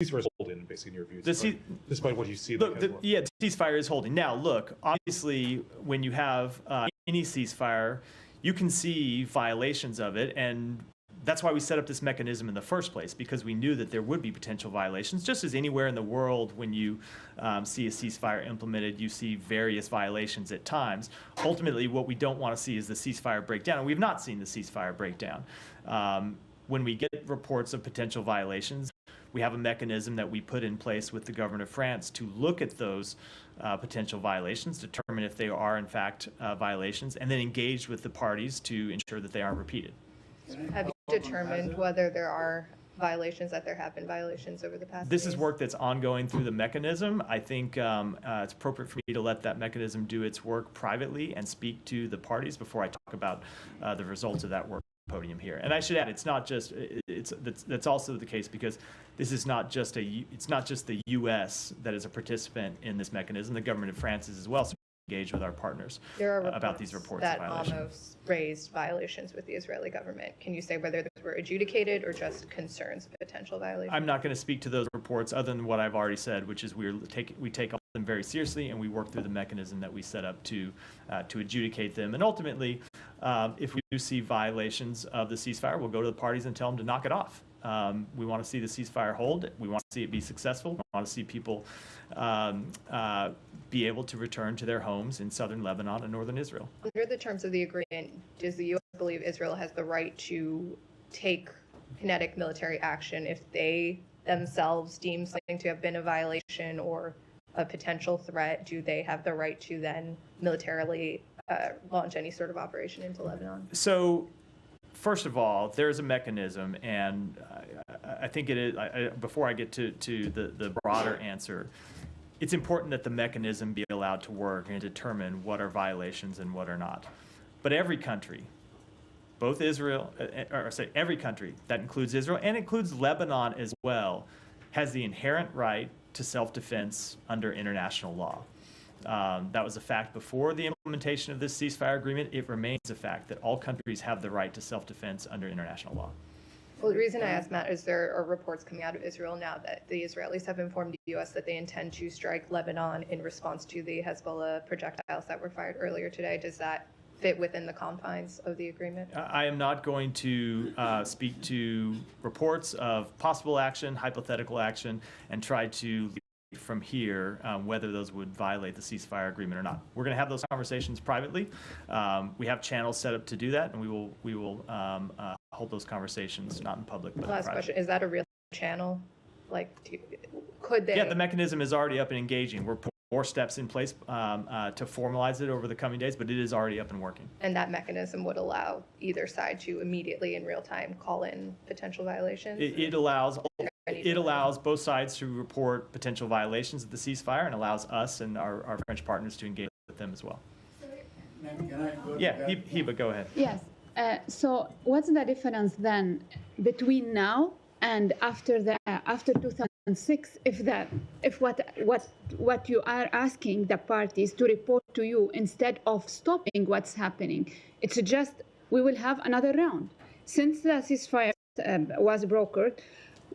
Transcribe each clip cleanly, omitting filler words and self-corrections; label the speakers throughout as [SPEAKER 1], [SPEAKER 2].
[SPEAKER 1] ceasefire is holding, basically, in your view,
[SPEAKER 2] despite
[SPEAKER 1] what you see.
[SPEAKER 2] Look, the ceasefire is holding. Now, look, obviously, when you have any ceasefire, you can see violations of it, and that's why we set up this mechanism in the first place, because we knew that there would be potential violations. Just as anywhere in the world, when you see a ceasefire implemented, you see various violations at times. Ultimately, what we don't want to see is the ceasefire breakdown, and we've not seen the ceasefire breakdown. When we get reports of potential violations, we have a mechanism that we put in place with the government of France to look at those potential violations, determine if they are in fact violations, and then engage with the parties to ensure that they aren't repeated.
[SPEAKER 3] Have you determined whether there are violations, that there have been violations over the past
[SPEAKER 2] This
[SPEAKER 3] days?
[SPEAKER 2] is work that's ongoing through the mechanism. I think it's appropriate for me to let that mechanism do its work privately and speak to the parties before I talk about the results of that work on the podium here. And I should add, it's not just, that's also the case because this is not just it's not just the U.S. that is a participant in this mechanism. The government of France is as well. So engage with our partners about these reports
[SPEAKER 3] that
[SPEAKER 2] of violations.
[SPEAKER 3] almost raised violations with the Israeli government. Can you say whether those were adjudicated or just concerns of potential violations?
[SPEAKER 2] I'm not going to speak to those reports other than what I've already said, which is we take all of them very seriously, and we work through the mechanism that we set up to adjudicate them. And ultimately, if we do see violations of the ceasefire, we'll go to the parties and tell them to knock it off. We want to see the ceasefire hold. We want to see it be successful. We want to see people be able to return to their homes in southern Lebanon and northern Israel.
[SPEAKER 3] Under the terms of the agreement, does the U.S. believe Israel has the right to take kinetic military action if they themselves deem something to have been a violation or a potential threat? Do they have the right to then militarily launch any sort of operation into Lebanon?
[SPEAKER 2] So, first of all, there's a mechanism, and I think it is, before I get to the broader answer, it's important that the mechanism be allowed to work and determine what are violations and what are not. But every country, both Israel, every country, that includes Israel and includes Lebanon as well, has the inherent right to self-defense under international law. That was a fact before the implementation of this ceasefire agreement. It remains a fact that all countries have the right to self-defense under international law.
[SPEAKER 3] Well, the reason I asked, Matt, is there are reports coming out of Israel now that the Israelis have informed the U.S. that they intend to strike Lebanon in response to the Hezbollah projectiles that were fired earlier today. Does that fit within the confines of the agreement?
[SPEAKER 2] I am not going to speak to reports of possible action, hypothetical action, and try to from here whether those would violate the ceasefire agreement or not. We're going to have those conversations privately. We have channels set up to do that, and we will hold those conversations not in public but
[SPEAKER 3] Last
[SPEAKER 2] in private.
[SPEAKER 3] question: is that a real channel? Like, could they?
[SPEAKER 2] Yeah, the mechanism is already up and engaging. We're putting more steps in place to formalize it over the coming days, but it is already up and working.
[SPEAKER 3] And that mechanism would allow either side to immediately, in real time, call in potential violations?
[SPEAKER 2] It allows both sides to report potential violations of the ceasefire and allows us and our French partners to engage with them as well. Yeah, Hiba, go ahead.
[SPEAKER 4] Yes. So what's the difference then between now and after 2006? If what you are asking the parties to report to you instead of stopping what's happening, it's just we will have another round. Since the ceasefire was brokered,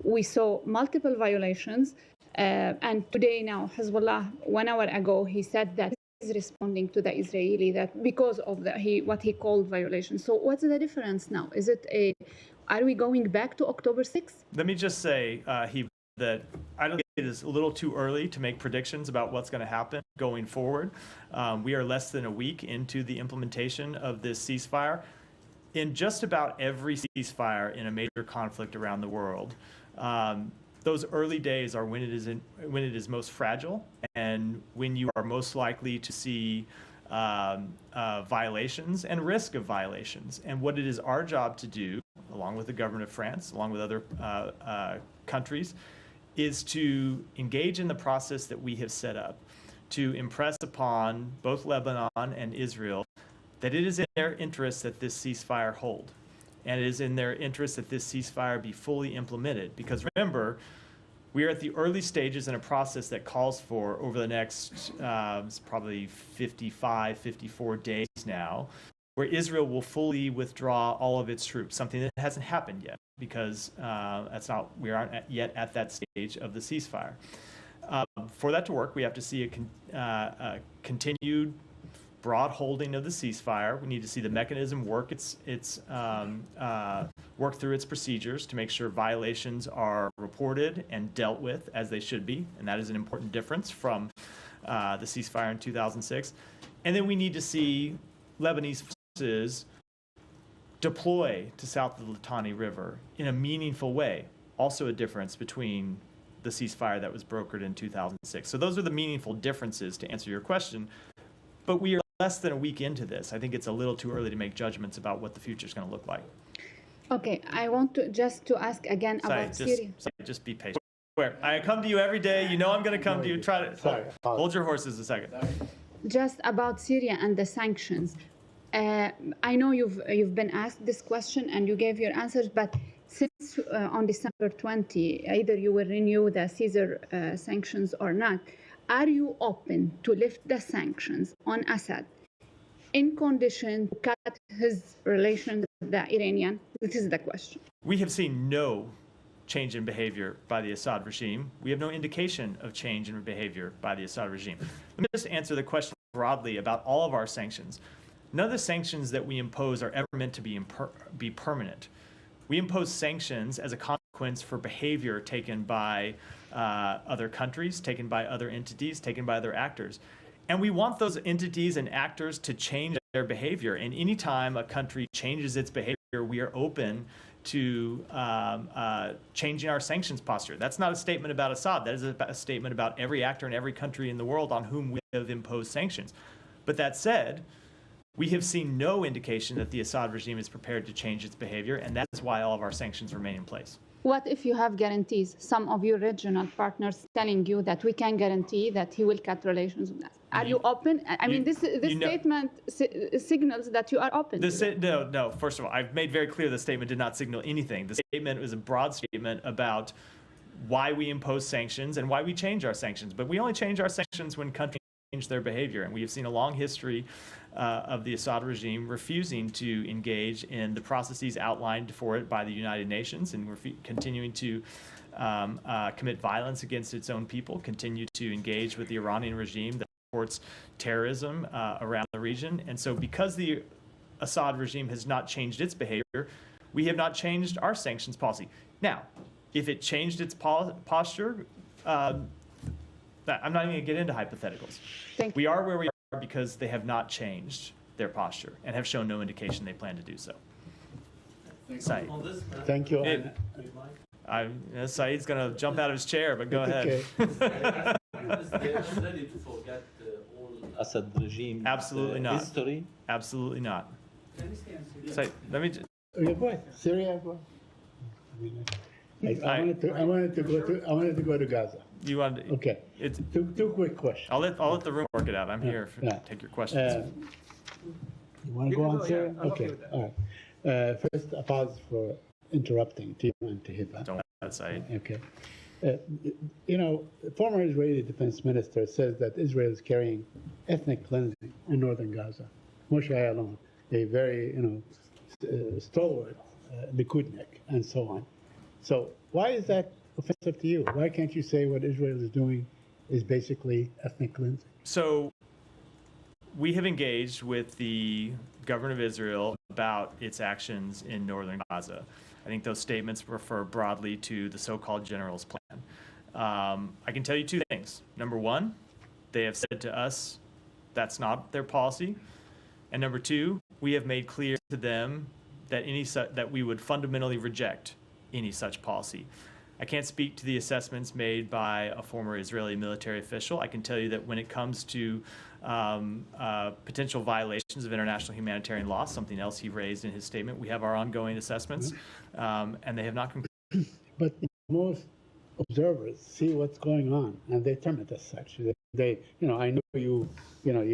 [SPEAKER 4] we saw multiple violations, and today now Hezbollah 1 hour ago he said that is responding to the Israeli that because of what he called violations. So what's the difference now? Are we going back to October 6th?
[SPEAKER 2] Let me just say, that I don't think it is a little too early to make predictions about what's going to happen going forward. We are less than a week into the implementation of this ceasefire. In just about every ceasefire in a major conflict around the world, those early days are when it is most fragile and when you are most likely to see violations and risk of violations. And what it is our job to do, along with the government of France, along with other countries, is to engage in the process that we have set up to impress upon both Lebanon and Israel that it is in their interest that this ceasefire hold. And it is in their interest that this ceasefire be fully implemented. Because remember, we are at the early stages in a process that calls for, over the next probably 55, 54 days now, where Israel will fully withdraw all of its troops, something that hasn't happened yet. because we aren't yet at that stage of the ceasefire. For that to work, we have to see a continued broad holding of the ceasefire. We need to see the mechanism work work through its procedures to make sure violations are reported and dealt with as they should be, and that is an important difference from the ceasefire in 2006. And then we need to see Lebanese forces deploy to south of the Litani River in a meaningful way. Also a difference between the ceasefire that was brokered in 2006. So those are the meaningful differences to answer your question. But we are less than a week into this. I think it's a little too early to make judgments about what the future is going to look like.
[SPEAKER 4] Okay, I want to ask again about Syria.
[SPEAKER 2] Just be patient. Where I come to you every day, you know I'm going to come to you. Try to hold your horses a second.
[SPEAKER 4] Just about Syria and the sanctions. I know you've been asked this question and you gave your answers, but since on December 20, either you will renew the Caesar sanctions or not, are you open to lift the sanctions on Assad in condition to cut his relations with the Iranian? This is the question.
[SPEAKER 2] We have seen no change in behavior by the Assad regime. We have no indication of change in behavior by the Assad regime. Let me just answer the question broadly about all of our sanctions. None of the sanctions that we impose are ever meant to be permanent. We impose sanctions as a consequence for behavior taken by other countries, taken by other entities, taken by other actors. And we want those entities and actors to change their behavior. And anytime a country changes its behavior, we are open to changing our sanctions posture. That's not a statement about Assad. That is a statement about every actor in every country in the world on whom we have imposed sanctions. But that said, we have seen no indication that the Assad regime is prepared to change its behavior, and that's why all of our sanctions remain in place.
[SPEAKER 4] What if you have guarantees, some of your regional partners telling you that we can guarantee that he will cut relations with us? Are you open? I mean, this statement signals that you are open.
[SPEAKER 2] No. First of all, I've made very clear the statement did not signal anything. The statement was a broad statement about why we impose sanctions and why we change our sanctions. But we only change our sanctions when countries change their behavior. And we have seen a long history of the Assad regime refusing to engage in the processes outlined for it by the United Nations and continuing to commit violence against its own people, continue to engage with the Iranian regime that supports terrorism around the region. And so because the Assad regime has not changed its behavior, we have not changed our sanctions policy. Now, if it changed its posture, I'm not even going to get into hypotheticals. We are where we are because they have not changed their posture and have shown no indication they plan to do so. Saeed.
[SPEAKER 1] Thank you.
[SPEAKER 2] Saeed's going to jump out of his chair, but go ahead.
[SPEAKER 1] Okay.
[SPEAKER 5] Is they are ready to forget all Assad regime
[SPEAKER 2] Absolutely not.
[SPEAKER 5] history?
[SPEAKER 2] Absolutely not. Saeed, let me just...
[SPEAKER 1] Go ahead. Syria, go ahead. I wanted to go to Gaza.
[SPEAKER 2] You want to,
[SPEAKER 1] Okay.
[SPEAKER 2] it's,
[SPEAKER 1] Two quick questions.
[SPEAKER 2] I'll let the room work it out. I'm here to take your questions.
[SPEAKER 1] You want to go on Syria? Okay. All right. First, apologies for interrupting Tima and Tehiba.
[SPEAKER 2] Don't let that, Saeed.
[SPEAKER 1] Okay. The former Israeli defense minister says that Israel is carrying ethnic cleansing in northern Gaza. Moshe Ayalon, a very, stalwart Likudnik, and so on. So why is that offensive to you? Why can't you say what Israel is doing is basically ethnic cleansing?
[SPEAKER 2] So we have engaged with the government of Israel about its actions in northern Gaza. I think those statements refer broadly to the so-called general's plan. I can tell you two things. Number one, they have said to us that's not their policy. And number two, we have made clear to them that that we would fundamentally reject any such policy. I can't speak to the assessments made by a former Israeli military official. I can tell you that when it comes to potential violations of international humanitarian law, something else he raised in his statement, we have our ongoing assessments, and they have not concluded.
[SPEAKER 1] But most observers see what's going on, and they term it as such. I know you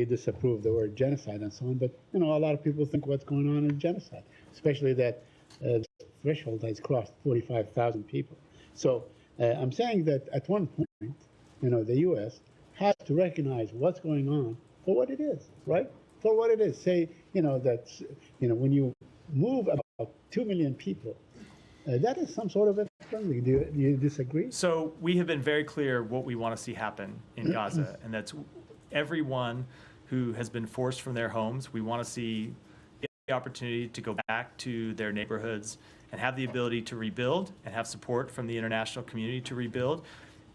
[SPEAKER 1] disapprove the word genocide and so on, but a lot of people think what's going on is genocide, especially that the threshold has crossed 45,000 people. So I'm saying that at one point, the U.S. has to recognize what's going on for what it is, right? For what it is. Say, that when you move about 2 million people That is some sort of friendly. Do you disagree?
[SPEAKER 2] So we have been very clear what we want to see happen in Gaza, and that's everyone who has been forced from their homes. We want to see the opportunity to go back to their neighborhoods and have the ability to rebuild and have support from the international community to rebuild.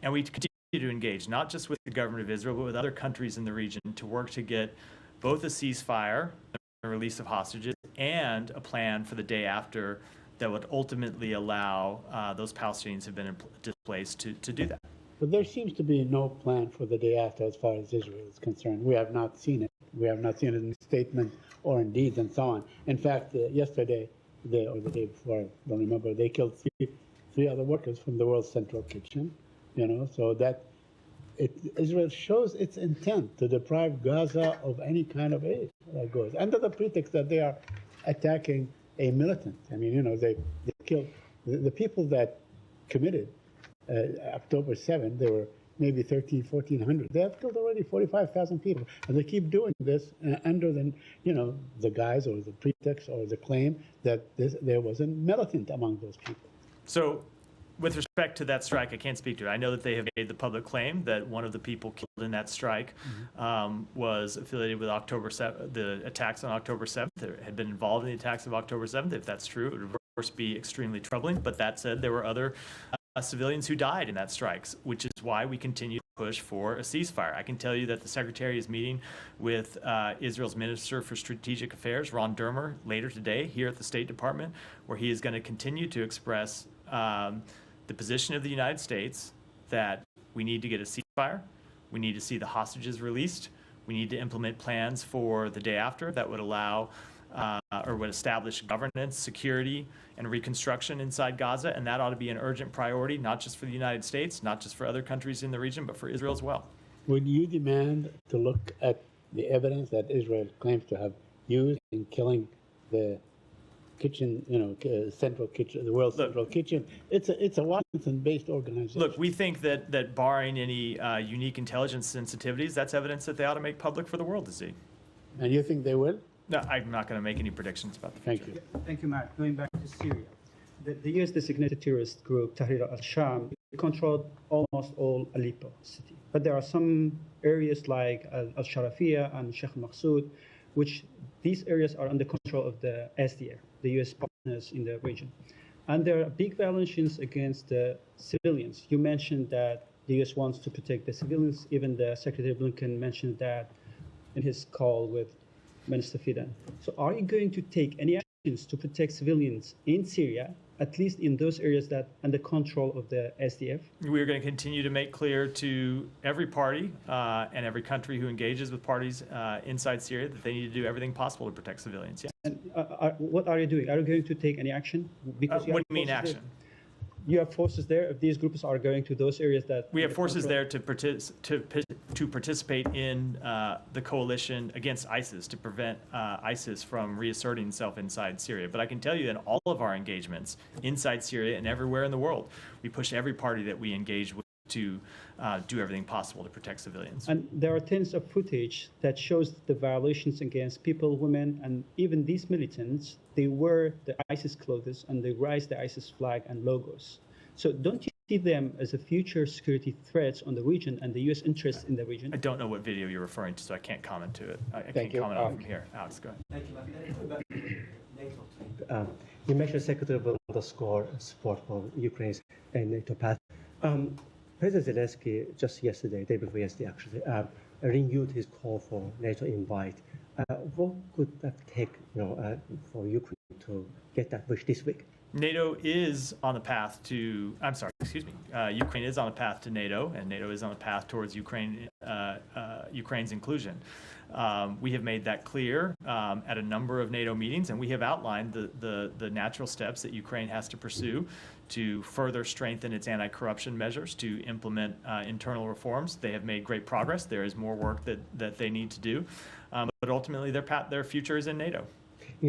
[SPEAKER 2] And we continue to engage, not just with the government of Israel, but with other countries in the region to work to get both a ceasefire, a release of hostages, and a plan for the day after that would ultimately allow those Palestinians who have been displaced to do that.
[SPEAKER 1] But there seems to be no plan for the day after as far as Israel is concerned. We have not seen it. We have not seen it in statement or in deeds and so on. In fact, yesterday, or the day before, I don't remember, they killed three other workers from the World Central Kitchen, so that Israel shows its intent to deprive Gaza of any kind of aid that goes, under the pretext that they are attacking a militant. I mean, they killed the people that committed October 7th. There were maybe 1,400. They have killed already 45,000 people, and they keep doing this under the guise or the pretext or the claim that there was a militant among those people.
[SPEAKER 2] So, with respect to that strike, I can't speak to it. I know that they have made the public claim that one of the people killed in that strike was affiliated with the attacks on October 7th, or had been involved in the attacks of October 7th. If that's true, it would of course be extremely troubling. But that said, there were other civilians who died in that strikes, which is why we continue to push for a ceasefire. I can tell you that the Secretary is meeting with Israel's Minister for Strategic Affairs, Ron Dermer, later today here at the State Department, where he is going to continue to express the position of the United States that we need to get a ceasefire, we need to see the hostages released, we need to implement plans for the day after that would allow or would establish governance, security, and reconstruction inside Gaza, and that ought to be an urgent priority, not just for the United States, not just for other countries in the region, but for Israel as well.
[SPEAKER 1] Would you demand to look at the evidence that Israel claims to have used in killing the kitchen, central kitchen, the World Central Kitchen? It's a Washington-based organization.
[SPEAKER 2] Look, we think that barring any unique intelligence sensitivities, that's evidence that they ought to make public for the world to see.
[SPEAKER 1] And you think they will?
[SPEAKER 2] No, I'm not going to make any predictions about the future.
[SPEAKER 1] Thank you.
[SPEAKER 6] Thank you, Mark. Going back to Syria, the U.S. designated terrorist group Tahrir al-Sham controlled almost all Aleppo city. But there are some areas like al-Sharafiyya and Sheikh al-Maqsoud, which these areas are under control of the SDF, the U.S. partners in the region. And there are big violations against the civilians. You mentioned that the U.S. wants to protect the civilians. Even the Secretary Blinken mentioned that in his call with Minister Fidan. So are you going to take any actions to protect civilians in Syria, at least in those areas that under control of the SDF?
[SPEAKER 2] We're going to continue to make clear to every party and every country who engages with parties inside Syria that they need to do everything possible to protect civilians. Yes.
[SPEAKER 6] And what are you doing? Are you going to take any action? Because
[SPEAKER 2] What do you mean action?
[SPEAKER 6] You have forces there. If these groups are going to those areas that
[SPEAKER 2] We have forces there to participate in the coalition against ISIS to prevent ISIS from reasserting itself inside Syria. But I can tell you that all of our engagements inside Syria and everywhere in the world, we push every party that we engage with to do everything possible to protect civilians.
[SPEAKER 6] And there are tons of footage that shows the violations against people, women, and even these militants. They wear the ISIS clothes and they raise the ISIS flag and logos. So don't you see them as a future security threats on the region and the U.S. interest in the region?
[SPEAKER 2] I don't know what video you're referring to, so I can't comment to it. I
[SPEAKER 1] Thank
[SPEAKER 2] can't
[SPEAKER 1] you.
[SPEAKER 2] comment on it from here. Alex, go ahead.
[SPEAKER 5] Thank you, Mark. NATO.
[SPEAKER 7] You mentioned Secretary will underscore support for Ukraine's NATO path. President Zelensky just yesterday, day before yesterday actually, renewed his call for NATO invite. What could that take, for Ukraine to get that wish this week?
[SPEAKER 2] NATO is on the path to, Ukraine is on the path to NATO, and NATO is on the path towards Ukraine's inclusion. We have made that clear at a number of NATO meetings, and we have outlined the natural steps that Ukraine has to pursue to further strengthen its anti-corruption measures, to implement internal reforms. They have made great progress. There is more work that they need to do, but ultimately their future is in NATO.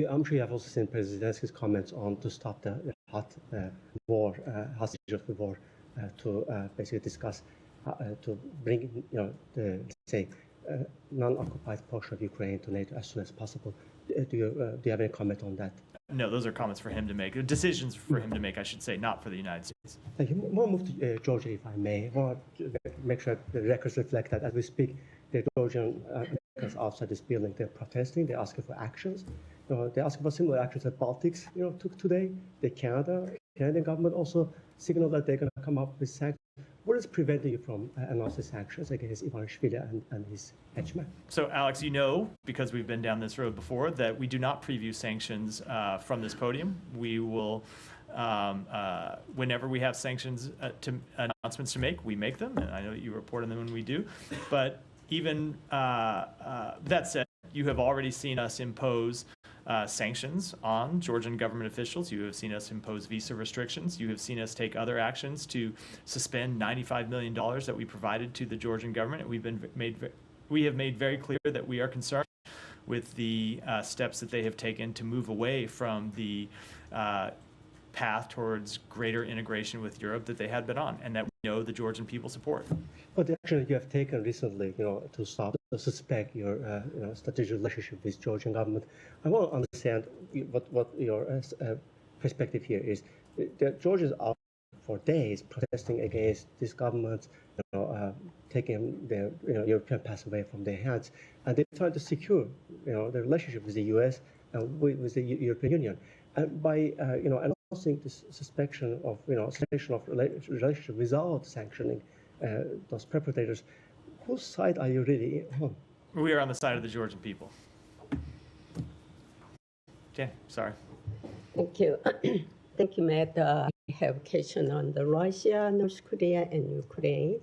[SPEAKER 7] I'm sure you have also seen President Zelensky's comments on to stop the hostage of the war, to basically discuss to bring the non-occupied portion of Ukraine to NATO as soon as possible. Do you have any comment on that?
[SPEAKER 2] no, those are comments for him to make, decisions for him to make, I should say, not for the United States.
[SPEAKER 7] Thank you. We'll move to Georgia, if I may. I want to make sure the records reflect that as we speak, the Georgian Americans outside this building, they're protesting, they're asking for actions. They're asking for similar actions that Baltics took today. The Canadian government also signaled that they're going to come up with sanctions. What is preventing you from announcing sanctions against Ivanishvili and his henchmen?
[SPEAKER 2] So, Alex, because we've been down this road before, that we do not preview sanctions from this podium. We will, whenever we have sanctions announcements to make, we make them, and I know that you report on them when we do. But even that said, you have already seen us impose sanctions on Georgian government officials. You have seen us impose visa restrictions. You have seen us take other actions to suspend $95 million that we provided to the Georgian government. We have made very clear that we are concerned with the steps that they have taken to move away from the path towards greater integration with Europe that they had been on, and that we know the Georgian people support.
[SPEAKER 7] But the action you have taken recently, to suspect your strategic relationship with Georgian government, I want to understand what your perspective here is. The Georgians are for days protesting against this government, taking their European pass away from their hands, and they're trying to secure the relationship with the U.S. and with the European Union, and by announcing this suspension of relationship without sanctioning those perpetrators, whose side are you really on?
[SPEAKER 2] We are on the side of the Georgian people. Okay, sorry.
[SPEAKER 8] Thank you. Thank you, Matt. I have a question on the Russia, North Korea, and Ukraine.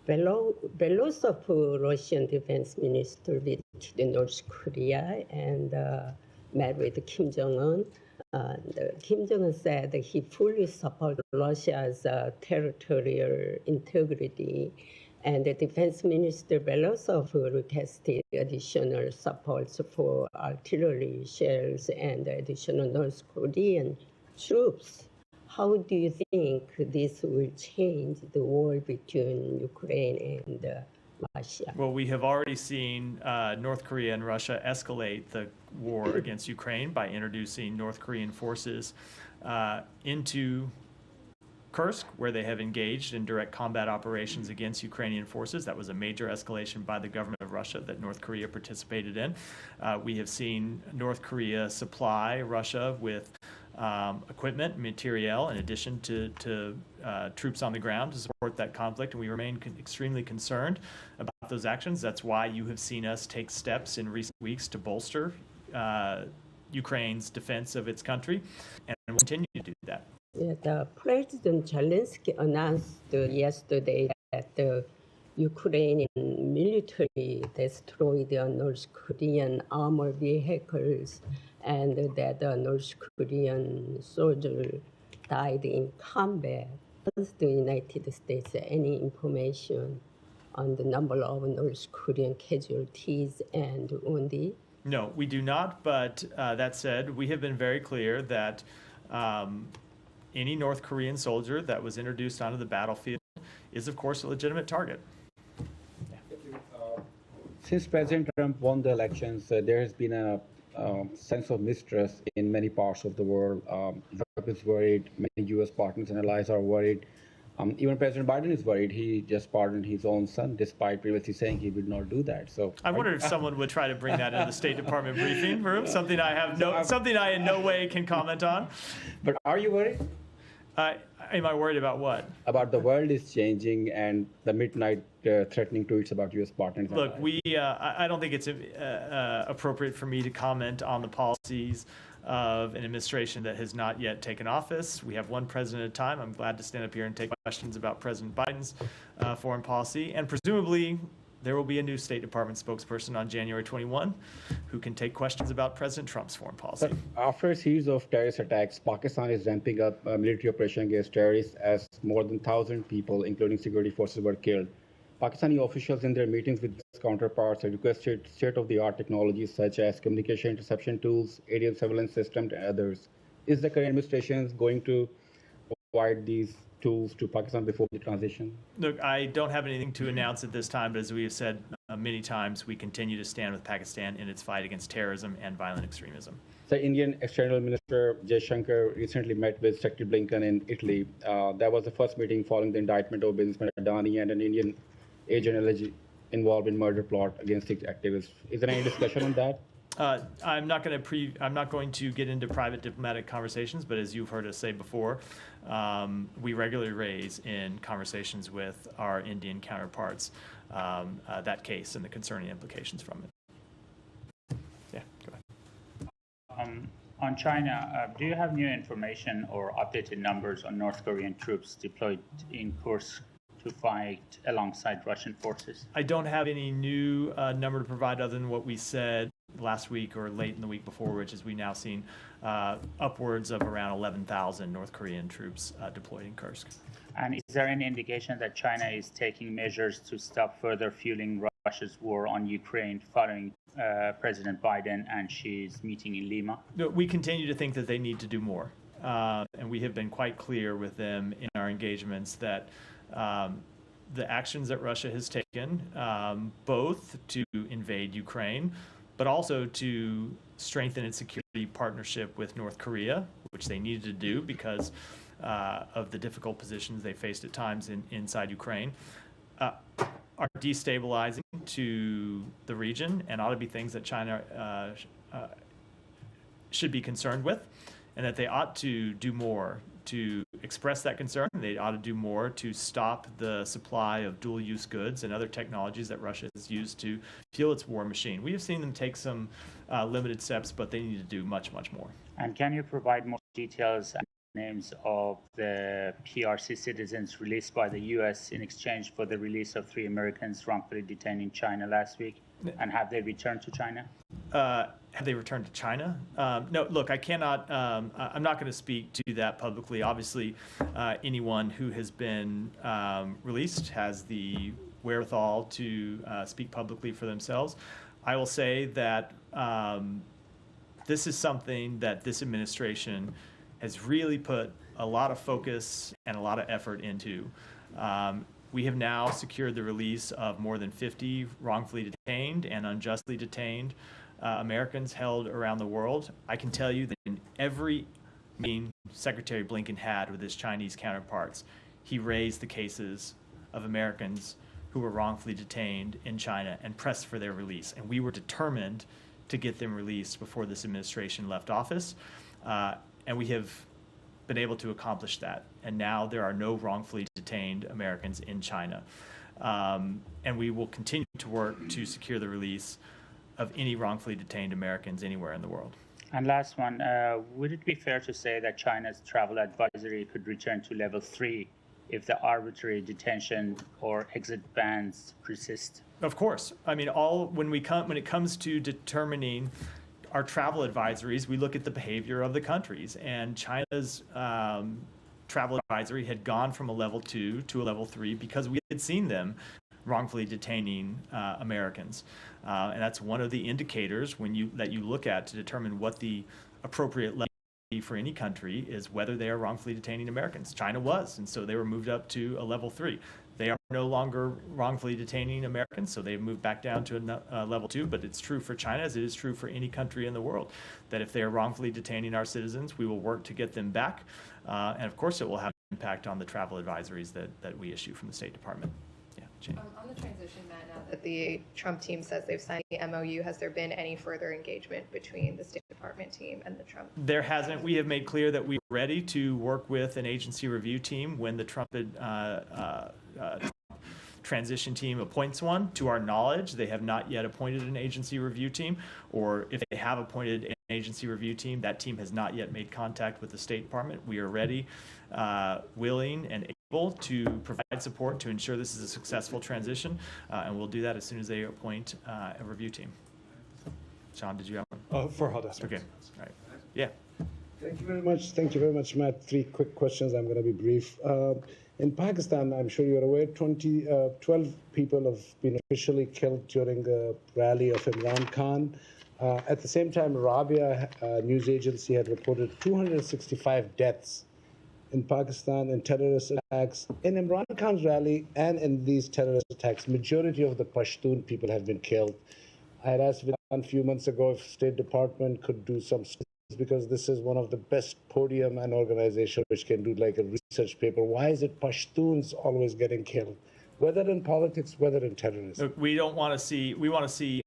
[SPEAKER 8] Belosov, Russian defense minister, visited North Korea and met with Kim Jong-un. Kim Jong-un said that he fully supports Russia's territorial integrity, and the defense minister Belosov requested additional support for artillery shells and additional North Korean troops. How do you think this will change the war between Ukraine and Russia?
[SPEAKER 2] Well, we have already seen North Korea and Russia escalate the war against Ukraine by introducing North Korean forces into Kursk, where they have engaged in direct combat operations against Ukrainian forces. That was a major escalation by the government of Russia that North Korea participated in. We have seen North Korea supply Russia with equipment, materiel, in addition to troops on the ground to support that conflict, and we remain extremely concerned about those actions. That's why you have seen us take steps in recent weeks to bolster Ukraine's defense of its country, and we'll continue to do that.
[SPEAKER 8] Yeah, the President Zelensky announced yesterday that the Ukrainian military destroyed the North Korean armored vehicles, and that the North Korean soldier died in combat. Does the United States any information on the number of North Korean casualties and wounded?
[SPEAKER 2] No, we do not, but that said, we have been very clear that any North Korean soldier that was introduced onto the battlefield is, of course, a legitimate target.
[SPEAKER 9] Since President Trump won the elections, there has been a sense of mistrust in many parts of the world. Europe is worried, many U.S. partners and allies are worried. Even President Biden is worried. He just pardoned his own son, despite previously saying he would not do that. So
[SPEAKER 2] I wonder if someone would try to bring that into the State Department briefing room, something I in no way can comment on.
[SPEAKER 9] But are you worried?
[SPEAKER 2] Am I worried about what?
[SPEAKER 9] About the world is changing and the midnight threatening tweets about U.S. partners.
[SPEAKER 2] Look, I don't think it's appropriate for me to comment on the policies of an administration that has not yet taken office. We have one president at a time. I'm glad to stand up here and take questions about President Biden's foreign policy. And presumably, there will be a new State Department spokesperson on January 21 who can take questions about President Trump's foreign policy.
[SPEAKER 9] But after a series of terrorist attacks, Pakistan is ramping up a military operation against terrorists as more than 1,000 people, including security forces, were killed. Pakistani officials in their meetings with counterparts have requested state-of-the-art technologies such as communication interception tools, aerial surveillance systems, and others. Is the current administration going to provide these tools to Pakistan before the transition?
[SPEAKER 2] Look, I don't have anything to announce at this time, but as we have said many times, we continue to stand with Pakistan in its fight against terrorism and violent extremism.
[SPEAKER 9] The Indian External Minister Jaishankar recently met with Secretary Blinken in Italy. That was the first meeting following the indictment of businessman Adani and an Indian agent allegedly involved in murder plot against 6 activists. Is there any discussion on that?
[SPEAKER 2] I'm not going to get into private diplomatic conversations, but as you've heard us say before, we regularly raise in conversations with our Indian counterparts that case and the concerning implications from it. Yeah, go ahead.
[SPEAKER 10] On China, do you have new information or updated numbers on North Korean troops deployed in Kursk to fight alongside Russian forces?
[SPEAKER 2] I don't have any new number to provide other than what we said last week or late in the week before, which is we now seen upwards of around 11,000 North Korean troops deployed in Kursk.
[SPEAKER 10] And is there any indication that China is taking measures to stop further fueling Russia's war on Ukraine following President Biden and Xi's meeting in Lima?
[SPEAKER 2] No, we continue to think that they need to do more. And we have been quite clear with them in our engagements that the actions that Russia has taken, both to invade Ukraine, but also to strengthen its security partnership with North Korea, which they needed to do because of the difficult positions they faced at times inside Ukraine, are destabilizing to the region and ought to be things that China should be concerned with, and that they ought to do more to express that concern. They ought to do more to stop the supply of dual-use goods and other technologies that Russia has used to fuel its war machine. We have seen them take some limited steps, but they need to do much, much more.
[SPEAKER 10] And can you provide more details and names of the PRC citizens released by the U.S. in exchange for the release of 3 Americans wrongfully detained in China last week? And have they returned to China?
[SPEAKER 2] Have they returned to China? No, look, I cannot, I'm not going to speak to that publicly. Obviously, anyone who has been released has the wherewithal to speak publicly for themselves. I will say that this is something that this administration has really put a lot of focus and a lot of effort into. We have now secured the release of more than 50 wrongfully detained and unjustly detained Americans held around the world. I can tell you that in every meeting Secretary Blinken had with his Chinese counterparts, he raised the cases of Americans who were wrongfully detained in China and pressed for their release. And we were determined to get them released before this administration left office. And we have been able to accomplish that. And now there are no wrongfully detained Americans in China. And we will continue to work to secure the release of any wrongfully detained Americans anywhere in the world.
[SPEAKER 10] And last one, would it be fair to say that China's travel advisory could return to level 3 if the arbitrary detention or exit bans persist?
[SPEAKER 2] Of course. I mean, when it comes to determining our travel advisories, we look at the behavior of the countries, and China's travel advisory had gone from a level 2 to a level 3 because we had seen them wrongfully detaining Americans. And that's one of the indicators that you look at to determine what the appropriate level for any country is, whether they are wrongfully detaining Americans. China was, and so they were moved up to a level 3. They are no longer wrongfully detaining Americans, so they've moved back down to a level 2, but it's true for China as it is true for any country in the world, that if they are wrongfully detaining our citizens, we will work to get them back. And of course, it will have an impact on the travel advisories that we issue from the State Department. Yeah, Jane.
[SPEAKER 3] On the transition, Matt, now that the Trump team says they've signed the MOU, has there been any further engagement between the State Department team and the Trump?
[SPEAKER 2] There hasn't. We have made clear that we are ready to work with an agency review team when the Trump transition team appoints one. To our knowledge, they have not yet appointed an agency review team, or if they have appointed an agency review team, that team has not yet made contact with the State Department. We are ready, willing, and able to provide support to ensure this is a successful transition, and we'll do that as soon as they appoint a review team. Sean, did you have one?
[SPEAKER 11] For how that's
[SPEAKER 2] okay. All right. Yeah.
[SPEAKER 11] Thank you very much. Thank you very much, Matt. 3 quick questions. I'm going to be brief. In Pakistan, I'm sure you're aware, 12 people have been officially killed during a rally of Imran Khan. At the same time, Rabia news agency had reported 265 deaths in Pakistan in terrorist attacks. In Imran Khan's rally and in these terrorist attacks, majority of the Pashtun people have been killed. I had asked Vidhan a few months ago if State Department could do some because this is one of the best podium and organization which can do like a research paper. Why is it Pashtuns always getting killed? Whether in politics, whether in terrorism.
[SPEAKER 2] Look, we don't want to see. We want to see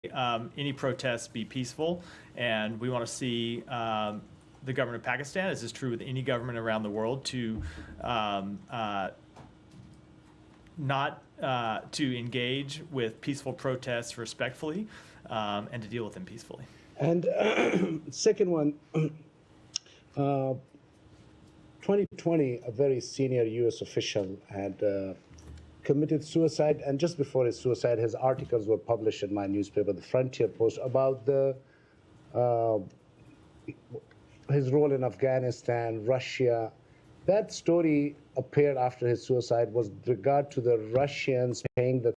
[SPEAKER 2] any protests be peaceful, and we want to see the government of Pakistan, as is true with any government around the world, to to engage with peaceful protests respectfully, and to deal with them peacefully.
[SPEAKER 11] And second one, 2020, a very senior U.S. official had committed suicide, and just before his suicide, his articles were published in my newspaper, the Frontier Post, about the his role in Afghanistan, Russia. That story appeared after his suicide was with regard to the Russians paying the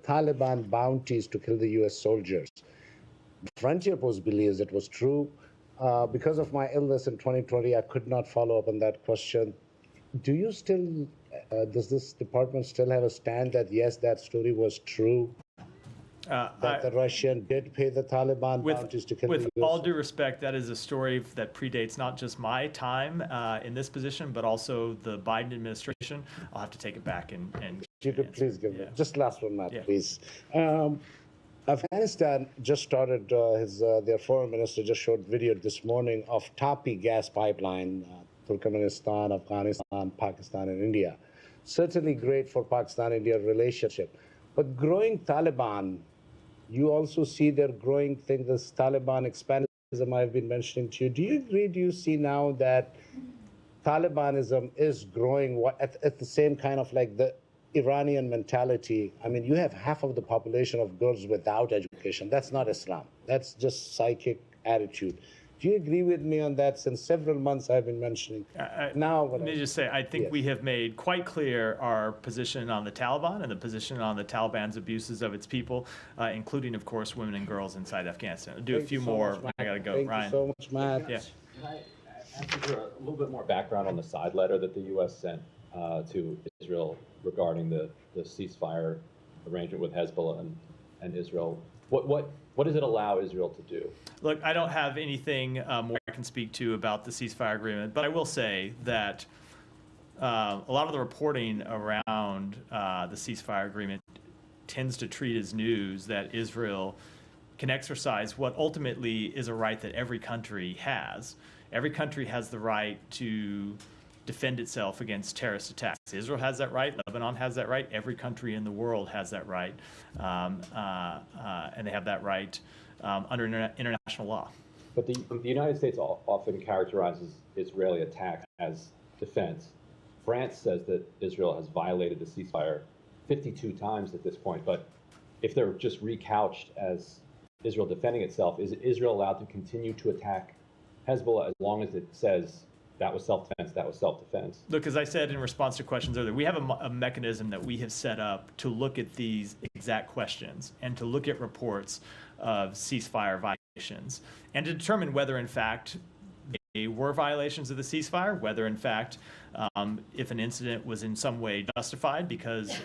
[SPEAKER 11] Taliban bounties to kill the U.S. soldiers. The Frontier Post believes it was true. Because of my illness in 2020, I could not follow up on that question. Do you still, does this department still have a stand that, yes, that story was true? That the Russian did pay the Taliban bounties to kill the US?
[SPEAKER 2] With all due respect, that is a story that predates not just my time in this position, but also the Biden administration. I'll have to take it back and
[SPEAKER 11] you could please give me, just last one, Matt,
[SPEAKER 2] Yeah.
[SPEAKER 11] please. Afghanistan just started, their foreign minister just showed video this morning of Tapi gas pipeline, Turkmenistan, Afghanistan, Pakistan, and India. Certainly great for Pakistan-India relationship. But growing Taliban, you also see their growing thing, this Taliban expansionism I've been mentioning to you. Do you agree, do you see now that Talibanism is growing at the same kind of like the Iranian mentality? I mean, you have half of the population of girls without education. That's not Islam. That's just psychic attitude. Do you agree with me on that? Since several months I've been mentioning.
[SPEAKER 2] Let me just say, I think we have made quite clear our position on the Taliban and the position on the Taliban's abuses of its people, including, of course, women and girls inside Afghanistan. I'll do a few more. I got to go, Ryan.
[SPEAKER 11] Thank you so much, Matt.
[SPEAKER 2] Yeah.
[SPEAKER 12] Can I ask you for a little bit more background on the side letter that the U.S. sent to Israel regarding the ceasefire arrangement with Hezbollah and Israel? What does it allow Israel to do?
[SPEAKER 2] Look, I don't have anything more I can speak to about the ceasefire agreement, but I will say that a lot of the reporting around the ceasefire agreement tends to treat as news that Israel can exercise what ultimately is a right that every country has. Every country has the right to defend itself against terrorist attacks. Israel has that right. Lebanon has that right. Every country in the world has that right. And they have that right under international law.
[SPEAKER 12] But the United States often characterizes Israeli attacks as defense. France says that Israel has violated the ceasefire 52 times at this point. But if they're just recouched as Israel defending itself, is Israel allowed to continue to attack Hezbollah as long as it says that was self-defense, that was self-defense?
[SPEAKER 2] Look, as I said in response to questions earlier, we have a mechanism that we have set up to look at these exact questions and to look at reports of ceasefire violations and to determine whether, in fact, they were violations of the ceasefire, whether, in fact, if an incident was in some way justified because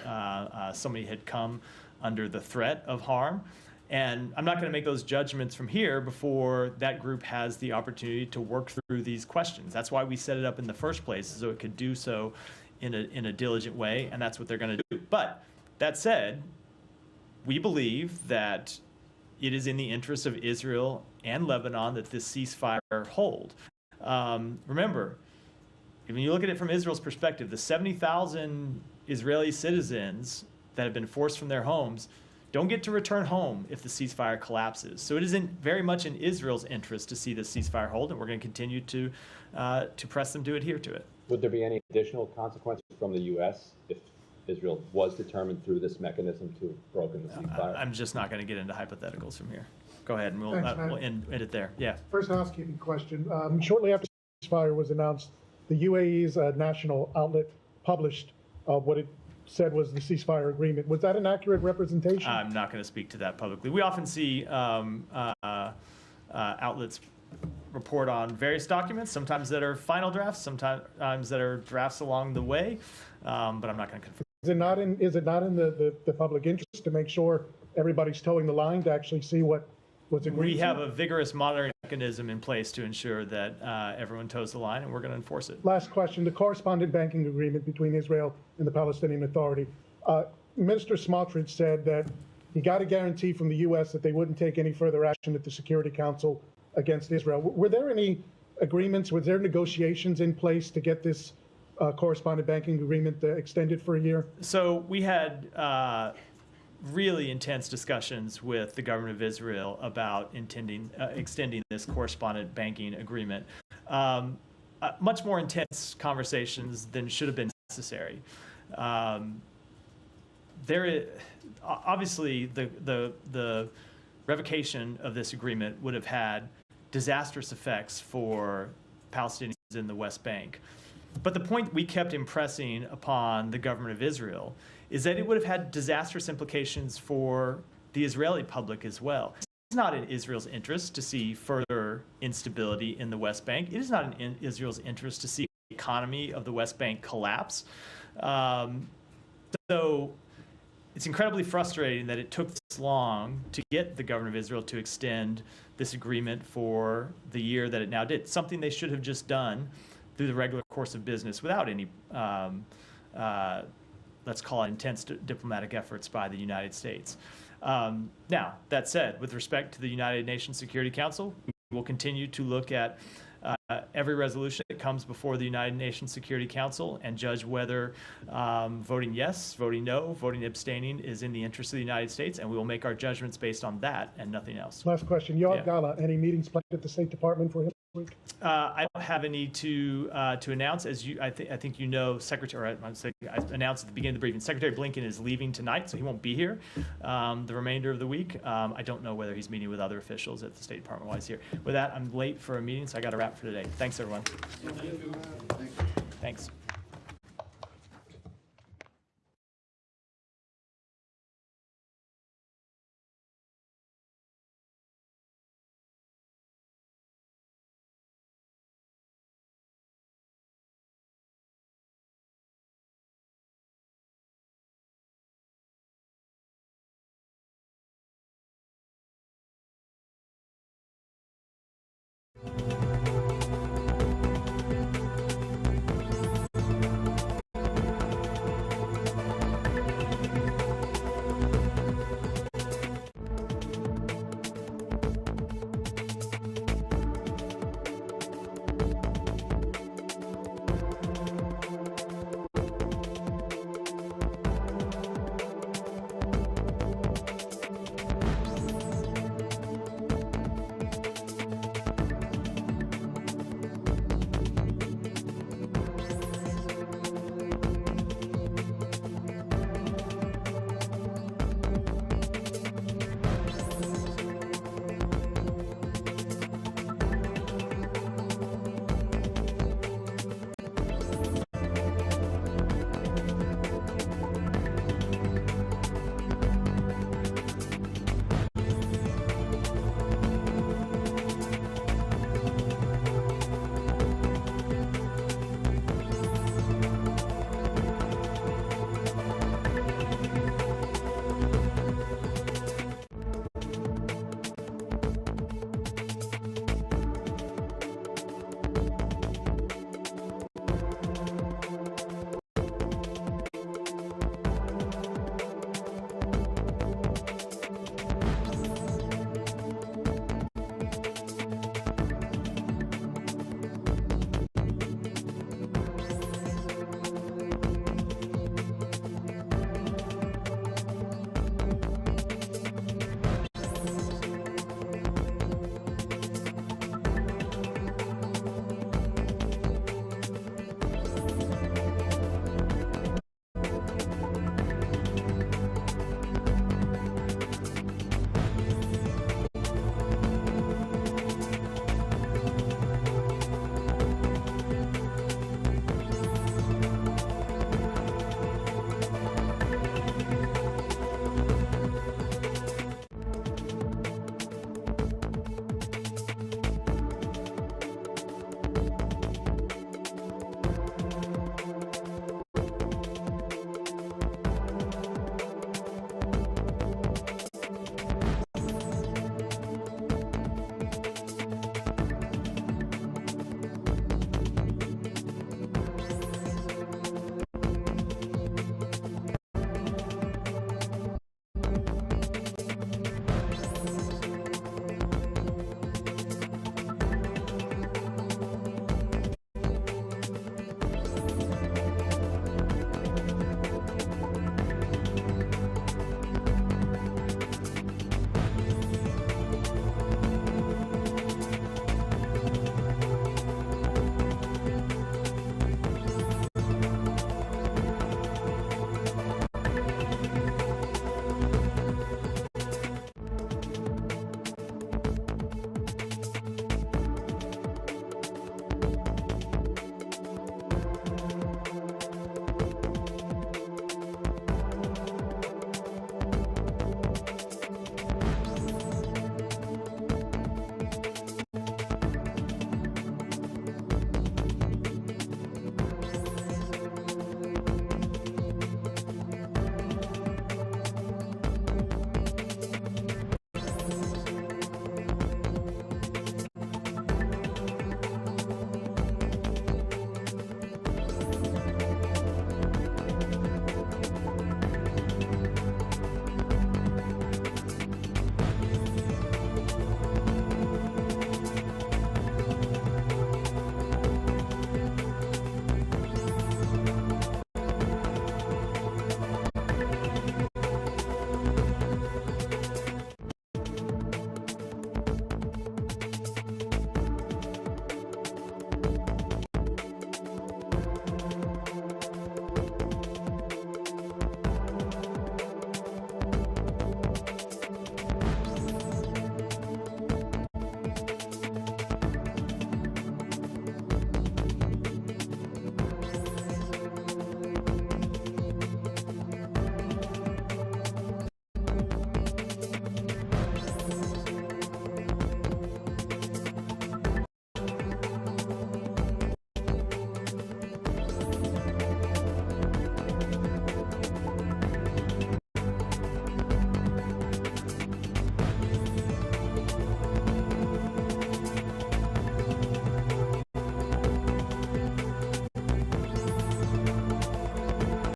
[SPEAKER 2] somebody had come under the threat of harm. And I'm not going to make those judgments from here before that group has the opportunity to work through these questions. That's why we set it up in the first place, so it could do so in a diligent way, and that's what they're going to do. But that said, we believe that it is in the interest of Israel and Lebanon that this ceasefire hold. Remember, when you look at it from Israel's perspective, the 70,000 Israeli citizens that have been forced from their homes don't get to return home if the ceasefire collapses. So it is very much in Israel's interest to see the ceasefire hold, and we're going to continue to press them to adhere to it.
[SPEAKER 12] Would there be any additional consequences from the U.S. if Israel was determined through this mechanism to have broken the ceasefire?
[SPEAKER 2] I'm just not going to get into hypotheticals from here. Go ahead, and
[SPEAKER 13] Thanks,
[SPEAKER 2] we'll end it there. Yeah.
[SPEAKER 13] First housekeeping question. Shortly after the ceasefire was announced, the UAE's national outlet published what it said was the ceasefire agreement. Was that an accurate representation?
[SPEAKER 2] I'm not going to speak to that publicly. We often see outlets report on various documents, sometimes that are final drafts, sometimes that are drafts along the way, but I'm not going to confirm.
[SPEAKER 13] Is it not in the public interest to make sure everybody's towing the line to actually see what was agreed
[SPEAKER 2] We have a vigorous monitoring mechanism in place to ensure that everyone toes the line, and we're going to enforce it.
[SPEAKER 13] Last question, the correspondent banking agreement between Israel and the Palestinian Authority. Minister Smotrich said that he got a guarantee from the U.S. that they wouldn't take any further action at the Security Council against Israel. Were there any agreements, were there negotiations in place to get this correspondent banking agreement extended for a year? So
[SPEAKER 2] we had really intense discussions with the government of Israel about extending this correspondent banking agreement. Much more intense conversations than should have been necessary. Obviously, the revocation of this agreement would have had disastrous effects for Palestinians in the West Bank. But the point we kept impressing upon the government of Israel is that it would have had disastrous implications for the Israeli public as well. It's not in Israel's interest to see further instability in the West Bank. It is not in Israel's interest to see the economy of the West Bank collapse. So it's incredibly frustrating that it took this long to get the government of Israel to extend this agreement for the year that it now did, something they should have just done through the regular course of business without any, let's call it, intense diplomatic efforts by the United States. Now, that said, with respect to the United Nations Security Council, we will continue to look at every resolution that comes before the United Nations Security Council and judge whether voting yes, voting no, voting abstaining is in the interest of the United States, and we will make our judgments based on that and nothing else.
[SPEAKER 13] Last question, Yoav Gala, any meetings planned at the State Department for him this week?
[SPEAKER 2] I don't have any to announce. As I think you know, I announced at the beginning of the briefing, Secretary Blinken is leaving tonight, so he won't be here the remainder of the week. I don't know whether he's meeting with other officials at the State Department while he's here. With that, I'm late for a meeting, so I got to wrap for today. Thanks, everyone. Thanks.